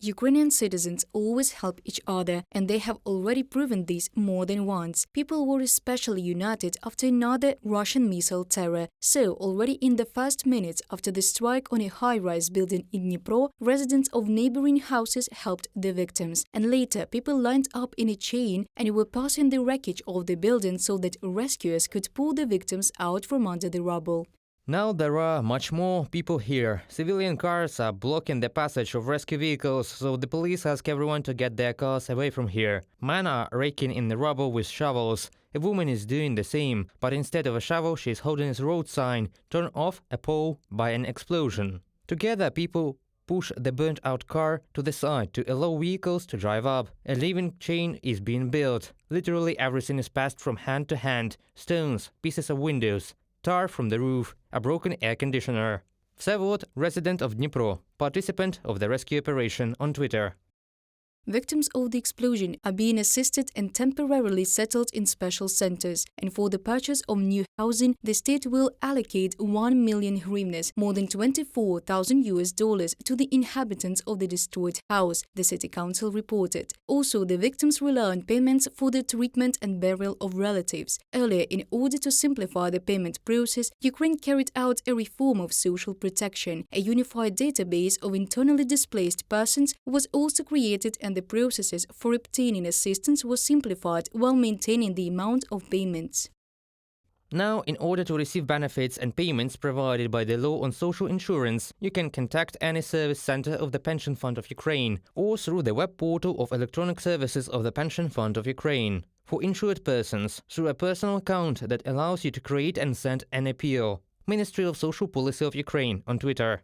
Ukrainian citizens always help each other, and they have already proven this more than once. People were especially united after another Russian missile terror. So, already in the first minutes after the strike on a high-rise building in Dnipro, residents of neighboring houses helped the victims. And later, people lined up in a chain and were passing the wreckage of the building so that rescuers could pull the victims out from under the rubble. Now there are much more people here. Civilian cars are blocking the passage of rescue vehicles, so the police ask everyone to get their cars away from here. Men are raking in the rubble with shovels. A woman is doing the same, but instead of a shovel, she is holding a road sign, "Turn off a pole by an explosion." Together, people push the burnt-out car to the side to allow vehicles to drive up. A living chain is being built. Literally everything is passed from hand to hand: stones, pieces of windows, tar from the roof, a broken air conditioner. Vsevolod, resident of Dnipro, participant of the rescue operation, on Twitter. Victims of the explosion are being assisted and temporarily settled in special centers, and for the purchase of new housing, the state will allocate 1 million hryvnias, more than $24,000 to the inhabitants of the destroyed house, the city council reported. Also, the victims rely on payments for the treatment and burial of relatives. Earlier, in order to simplify the payment process, Ukraine carried out a reform of social protection. A unified database of internally displaced persons was also created, and the processes for obtaining assistance was simplified while maintaining the amount of payments. Now, in order to receive benefits and payments provided by the law on social insurance, you can contact any service center of the Pension Fund of Ukraine or through the web portal of electronic services of the Pension Fund of Ukraine. For insured persons, through a personal account that allows you to create and send an appeal. Ministry of Social Policy of Ukraine on Twitter.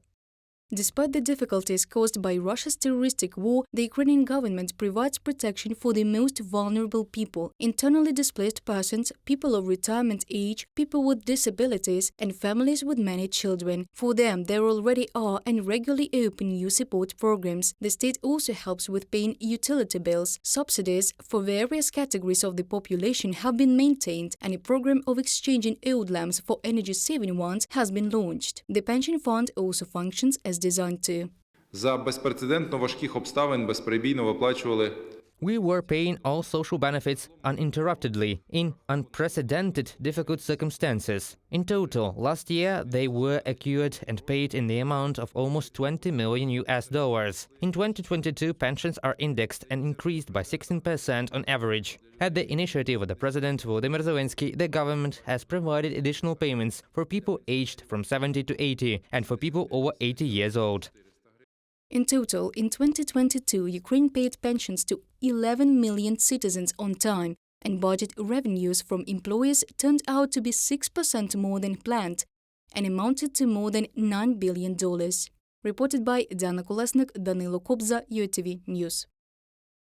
Despite the difficulties caused by Russia's terroristic war, the Ukrainian government provides protection for the most vulnerable people: internally displaced persons, people of retirement age, people with disabilities, and families with many children. For them, there already are and regularly open new support programs. The state also helps with paying utility bills. Subsidies for various categories of the population have been maintained, and a program of exchanging old lamps for energy-saving ones has been launched. The pension fund also functions as designed to. За безпрецедентно важких обставин безперебійно виплачували. We were paying all social benefits uninterruptedly in unprecedented difficult circumstances. In total, last year they were accrued and paid in the amount of almost $20 million. In 2022, pensions are indexed and increased by 16% on average. At the initiative of the President Volodymyr Zelensky, the government has provided additional payments for people aged from 70 to 80 and for people over 80 years old. In total, in 2022, Ukraine paid pensions to 11 million citizens on time, and budget revenues from employers turned out to be 6% more than planned and amounted to more than $9 billion. Reported by Diana Kolesnik, Danilo Kobza, UATV News.